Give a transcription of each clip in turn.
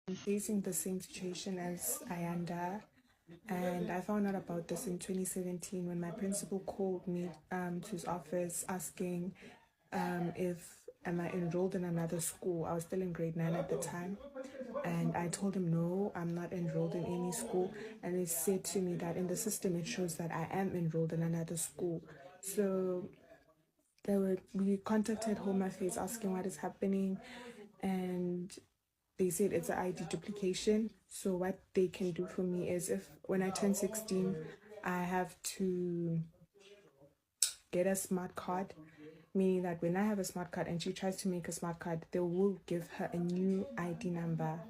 I'm facing the same situation as Ayanda, and I found out about this in 2017 when my principal called me to his office asking if am I enrolled in another school. I was still in grade 9 at the time, and I told him no, I'm not enrolled in any school. And he said to me that in the system it shows that I am enrolled in another school. So we contacted Home Affairs asking what is happening, and they said it's an ID duplication. So what they can do for me is, if when I turn 16, I have to get a smart card, meaning that when I have a smart card and she tries to make a smart card, they will give her a new ID number.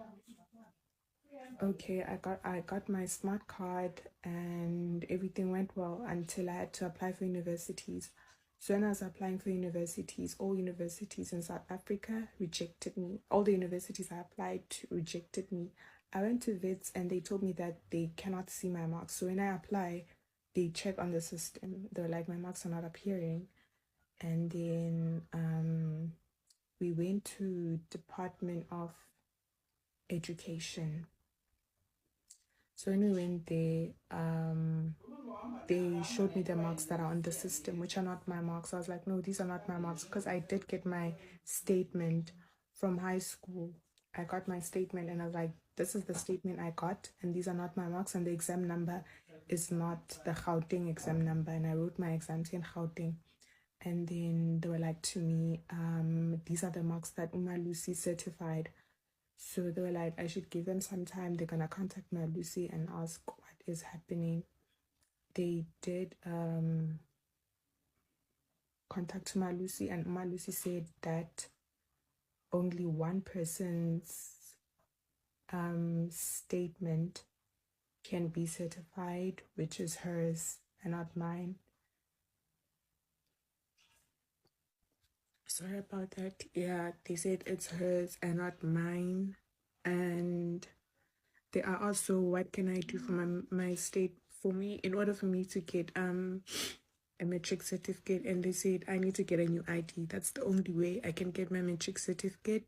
Okay, I got my smart card and everything went well until I had to apply for universities. So when I was applying for universities, all universities in South Africa rejected me. All the universities I applied to rejected me. I went to VITS and they told me that they cannot see my marks. So when I apply, they check on the system. They're like, my marks are not appearing. And then we went to Department of Education. So when we went there, they showed me the marks that are on the system, which are not my marks. I was like, no, these are not my marks, because I did get my statement from high school. I got my statement and I was like, this is the statement I got, and these are not my marks, and the exam number is not the Gauteng exam number. And I wrote my exams in Gauteng. And then they were like to me, these are the marks that Uma Lucy certified. So they were like, I should give them some time. They're gonna contact my Lucy and ask what is happening. They did contact my Lucy, and my Lucy said that only one person's statement can be certified, which is hers and not mine. Sorry about that. Yeah, they said it's hers and not mine. And they are also, what can I do for my state, for me, in order for me to get a matric certificate? And they said I need to get a new ID. That's the only way I can get my matric certificate.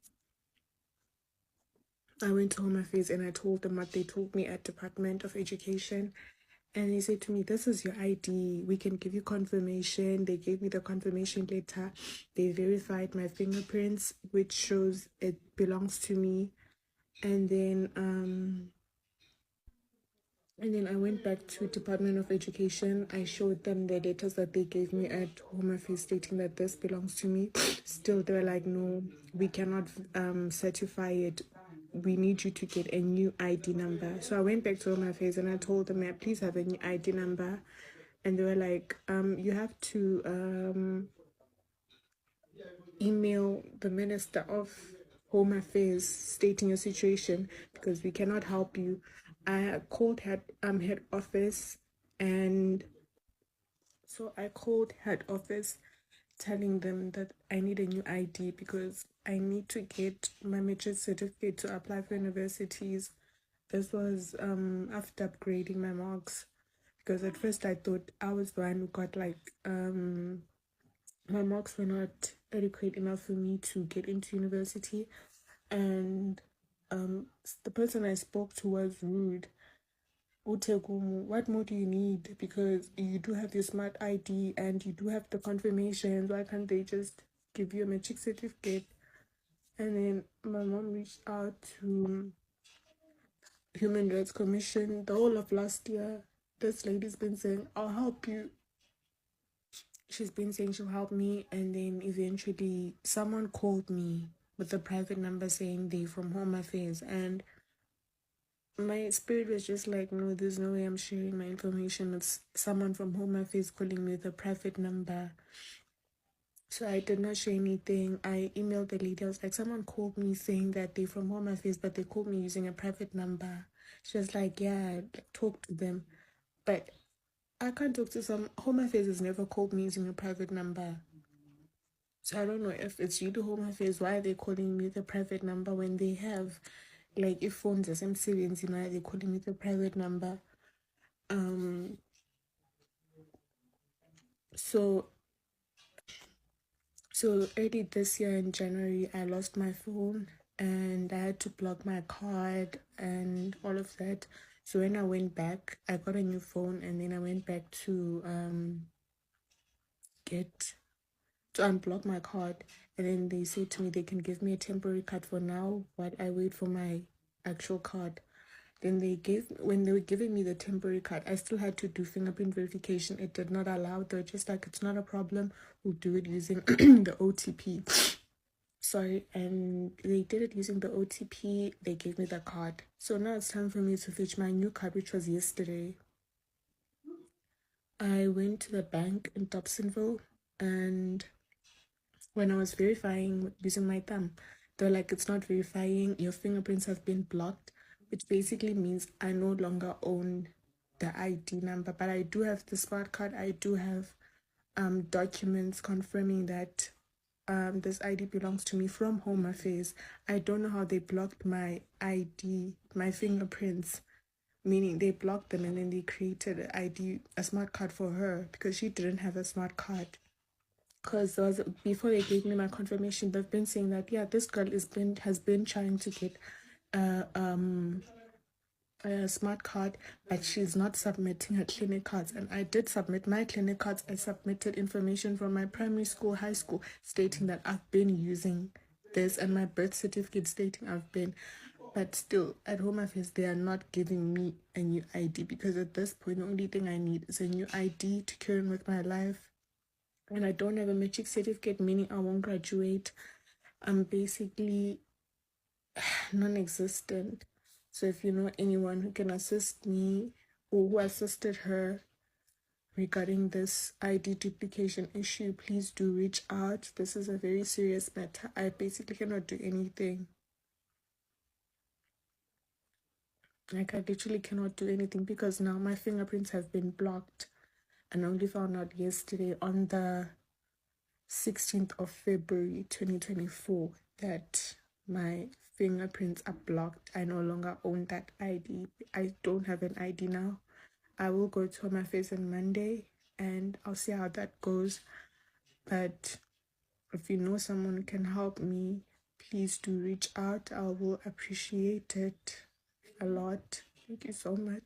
I went to Home Affairs and I told them what they told me at Department of Education. And they said to me, this is your ID. We can give you confirmation. They gave me the confirmation letter. They verified my fingerprints, which shows it belongs to me. And then I went back to Department of Education. I showed them the letters that they gave me at Home Affairs stating that this belongs to me. Still, they were like, no, we cannot certify it. We need you to get a new ID number. So I went back to Home Affairs and I told them, may I please have a new ID number? And they were like, you have to email the Minister of Home Affairs stating your situation, because we cannot help you. I called head office, and so I called head office telling them that I need a new ID because I need to get my matric certificate to apply for universities. This was after upgrading my marks, because at first I thought I was the one who got like my marks were not adequate enough for me to get into university. And the person I spoke to was rude. Utegumu, what more do you need? Because you do have your smart ID and you do have the confirmations. Why can't they just give you a matric certificate? And then my mom reached out to Human Rights Commission the whole of last year. This lady's been saying, I'll help you. She's been saying she'll help me, and then eventually someone called me with a private number saying they're from Home Affairs, and my spirit was just like, no, there's no way I'm sharing my information with someone from Home Affairs calling me with a private number. So I did not share anything. I emailed the lady. I was like, someone called me saying that they're from Home Affairs, but they called me using a private number. She was like, yeah, talk to them. But I can't talk to some. Home Affairs has never called me using a private number. So I don't know if it's you, the Home Affairs, why are they calling me the private number when they have, like, if phones are same series, you know, they're calling me the private number. So early this year in January, I lost my phone, and I had to block my card and all of that. So when I went back, I got a new phone, and then I went back to get to unblock my card, and then they said to me they can give me a temporary card for now, but I wait for my actual card. Then when they were giving me the temporary card, I still had to do fingerprint verification. It did not allow. They're just like, it's not a problem, we'll do it using the OTP. Sorry, and they did it using the OTP. They gave me the card. So now it's time for me to fetch my new card, which was yesterday. I went to the bank in Dobsonville, and when I was verifying using my thumb, they're like, it's not verifying, your fingerprints have been blocked, which basically means I no longer own the ID number. But I do have the smart card. I do have documents confirming that this ID belongs to me from Home Affairs. I don't know how they blocked my ID, my fingerprints, meaning they blocked them and then they created an ID, a smart card for her, because she didn't have a smart card. Because before they gave me my confirmation, they've been saying that, yeah, this girl has been trying to get a smart card, but she's not submitting her clinic cards. And I did submit my clinic cards. I submitted information from my primary school, high school, stating that I've been using this, and my birth certificate stating I've been. But still, at Home Affairs, they are not giving me a new ID, because at this point, the only thing I need is a new ID to carry on with my life. And I don't have a matric certificate, meaning I won't graduate. I'm basically non-existent. So if you know anyone who can assist me or who assisted her regarding this ID duplication issue, please do reach out. This is a very serious matter. I basically cannot do anything. Like, I literally cannot do anything, because now my fingerprints have been blocked. And I only found out yesterday, on the 16th of February 2024, that my fingerprints are blocked. I no longer own that ID. I don't have an ID now. I will go to my face on Monday and I'll see how that goes. But if you know someone who can help me, please do reach out. I will appreciate it a lot. Thank you so much.